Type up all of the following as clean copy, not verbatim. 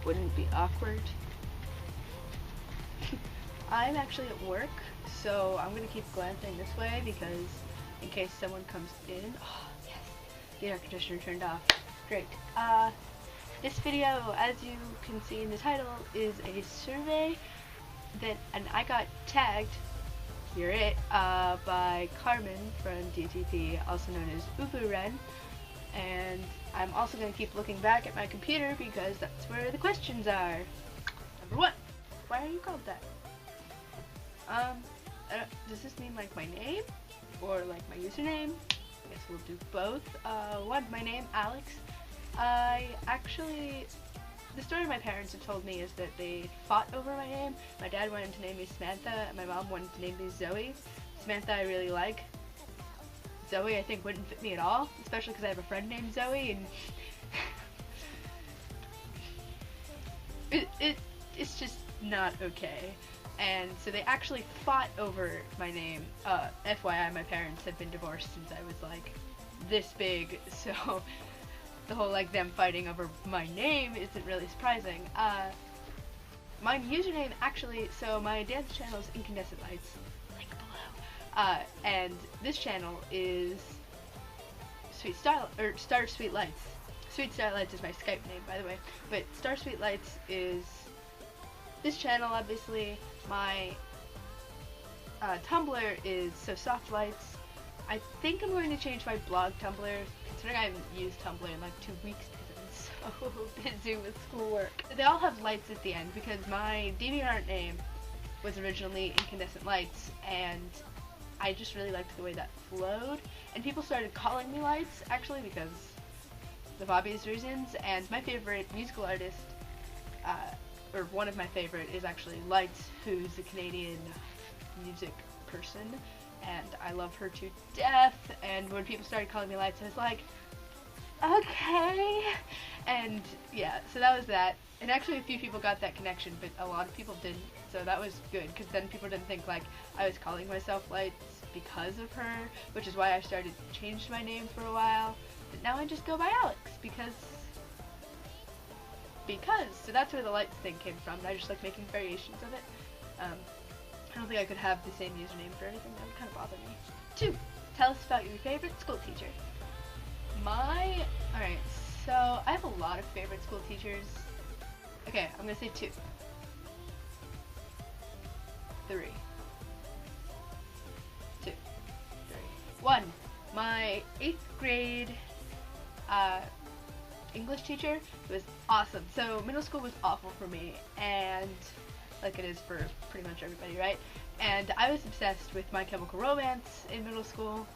wouldn't be awkward. I'm actually at work, so I'm gonna keep glancing this way because in case someone comes in. Oh, yes, the air conditioner turned off. Great. This video, as you can see in the title, is a survey and I got tagged, you're it, by Carmen from DTP, also known as Uburen, and I'm also going to keep looking back at my computer because that's where the questions are. Number 1, why are you called that? Does this mean like my name or like my username? I guess we'll do both. My name, Alex. The story my parents have told me is that they fought over my name. My dad wanted to name me Samantha, and my mom wanted to name me Zoe. Samantha I really like. Zoe I think wouldn't fit me at all, especially because I have a friend named Zoe, and it's just not okay. And so they actually fought over my name. FYI, my parents had been divorced since I was like this big, so the whole like them fighting over my name isn't really surprising. My username actually, so my dance channel is Incandescent Lights, link below, and this channel is Star Sweet Lights. Sweet Star Lights is my Skype name, by the way, but Star Sweet Lights is this channel. Obviously, my Tumblr is So Soft Lights. I think I'm going to change my blog Tumblr, considering I haven't used Tumblr in like 2 weeks because I'm so busy with schoolwork. They all have lights at the end because my DeviantArt name was originally Incandescent Lights, and I just really liked the way that flowed, and people started calling me Lights actually because of obvious reasons. And my favorite musical artist, or one of my favorite, is actually Lights, who's a Canadian music person, and I love her to death. And when people started calling me Lights, I was like, okay. And yeah, so that was that. And actually a few people got that connection, but a lot of people didn't, so that was good, because then people didn't think like I was calling myself Lights because of her, which is why I started to change my name for a while. But now I just go by Alex because so that's where the Lights thing came from, and I just like making variations of it. I don't think I could have the same username for anything. That would kind of bother me. 2, tell us about your favorite school teacher. Alright, so I have a lot of favorite school teachers. Okay, I'm gonna say 2. 3. 2. 3. 1. My 8th grade English teacher was awesome. So middle school was awful for me, and like it is for pretty much everybody, right? And I was obsessed with My Chemical Romance in middle school.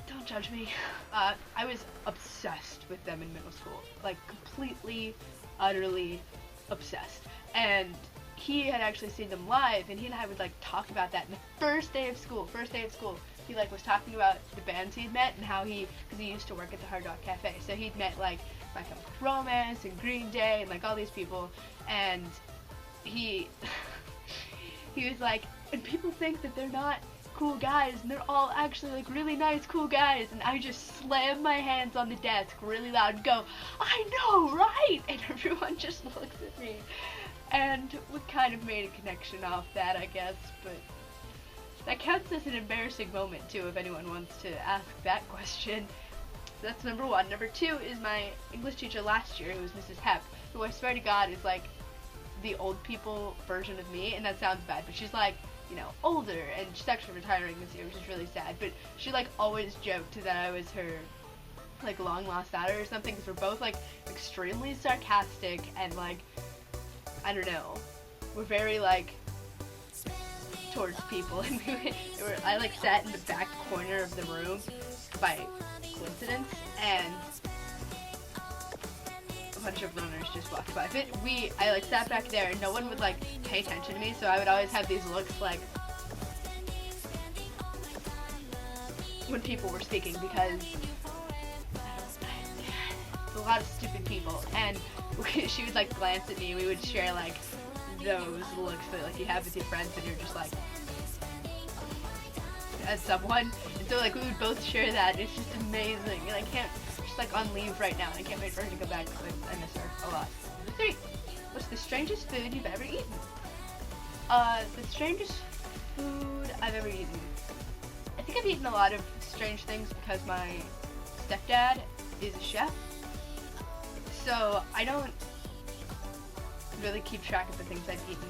Don't judge me. I was obsessed with them in middle school, like completely, utterly obsessed. And he had actually seen them live, and he and I would like talk about that. And the first day of school, he like was talking about the bands he'd met and how because he used to work at the Hard Rock Cafe, so he'd met like My Chemical Romance and Green Day and like all these people, and he was like, and people think that they're not cool guys, and they're all actually like really nice, cool guys. And I just slam my hands on the desk really loud and go, I know, right? And everyone just looks at me, and we kind of made a connection off that, I guess, but that counts as an embarrassing moment too if anyone wants to ask that question. So that's number 1. Number 2 is my English teacher last year, who was Mrs. Hep, who I swear to God is like the old people version of me, and that sounds bad, but she's like, you know, older, and she's actually retiring this year, which is really sad, but she like always joked that I was her like long lost daughter or something, because we're both like extremely sarcastic, and like, I don't know, we're very like towards people, and I like sat in the back corner of the room by coincidence, and a bunch of runners just walked by. But I like sat back there, and no one would like pay attention to me, so I would always have these looks like when people were speaking, because a lot of stupid people, and she would like glance at me, we would share like those looks that like you have with your friends, and you're just like as someone, and so like we would both share that. It's just amazing, and I can't She's like on leave right now, and I can't wait for her to go back because I miss her a lot. 3. What's the strangest food you've ever eaten? The strangest food I've ever eaten. I think I've eaten a lot of strange things because my stepdad is a chef. So I don't really keep track of the things I've eaten.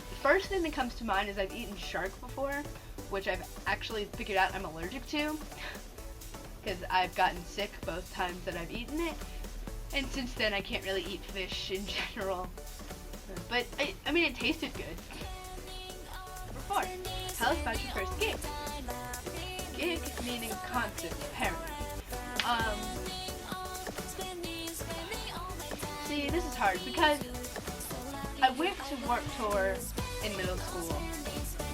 The first thing that comes to mind is I've eaten shark before, which I've actually figured out I'm allergic to because I've gotten sick both times that I've eaten it. And since then I can't really eat fish in general. But I mean it tasted good. Number 4. Tell us about your first gig. Gig meaning concert, apparently. See, this is hard because I went to Warped Tour in middle school,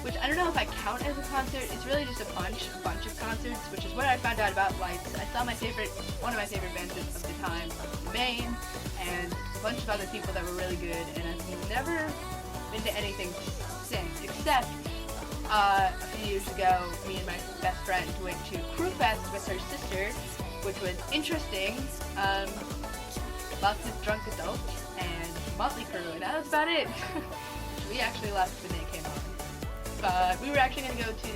which I don't know if I count as a concert. It's really just a bunch of concerts, which is what I found out about Lights. I saw one of my favorite bands of the time, Maine, and a bunch of other people that were really good, and I've never been to anything since, except a few years ago, me and my best friend went to Crew Fest with her sister, which was interesting. Lots of drunk adults and Motley Crue, and that was about it. We actually left when they came on. But we were actually going to go to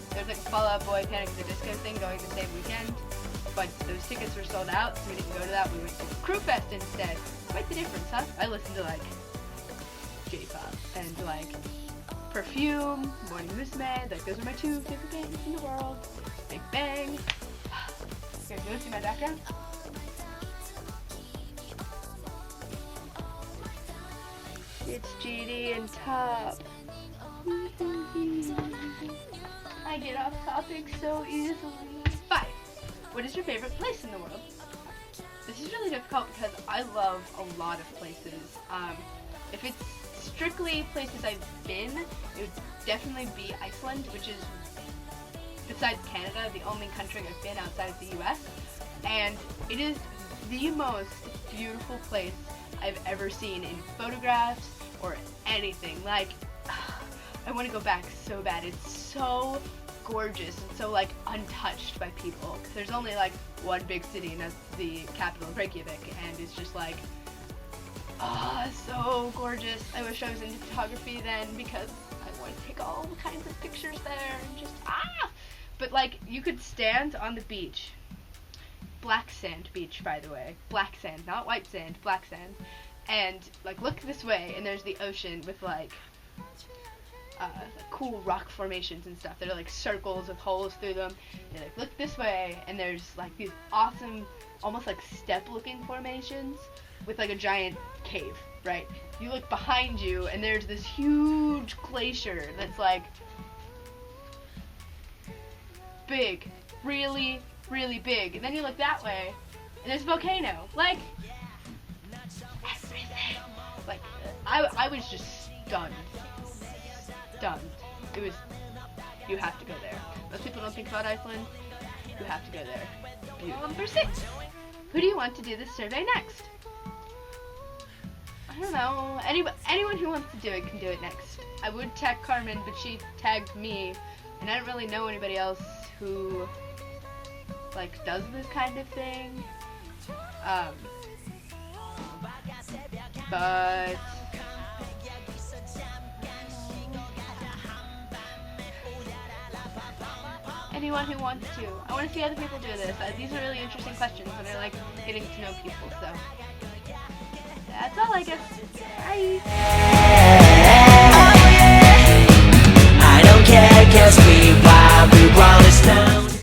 there's like a Fall Out Boy Panic at the Disco thing going the same weekend, but those tickets were sold out, so we didn't go to that. We went to Crew Fest instead. Quite the difference, huh? I listened to like J-pop and like Perfume, Morning Musume. Like those are my 2 favorite bands in the world. Big Bang. Here, do you want to see my background? It's GD and Top. I get off topic so easily. 5. What is your favorite place in the world? This is really difficult because I love a lot of places. If it's strictly places I've been, it would definitely be Iceland, which is, besides Canada, the only country I've been outside of the US. And it is the most beautiful place I've ever seen in photographs or anything. Like, I want to go back so bad. It's so gorgeous and so like untouched by people. 'Cause there's only like one big city, and that's the capital of Reykjavik, and it's just like, so gorgeous. I wish I was into photography then because I want to take all kinds of pictures there and just But like you could stand on the beach. Black sand beach, by the way. Black sand, not white sand, black sand. And like look this way, and there's the ocean with like cool rock formations and stuff. They're like circles with holes through them. And like look this way, and there's like these awesome, almost like step-looking formations with like a giant cave, right? You look behind you, and there's this huge glacier that's like big, really, really big. And then you look that way, and there's a volcano. Like everything. Like I was just stunned. It was, you have to go there. Most people don't think about Iceland. You have to go there. Beautiful. Number 6. Who do you want to do this survey next? I don't know. Anyone who wants to do it can do it next. I would tag Carmen, but she tagged me, and I don't really know anybody else who like does this kind of thing. But anyone who wants to. I want to see other people do this. These are really interesting questions, and I like getting to know people, so that's all I guess. Bye!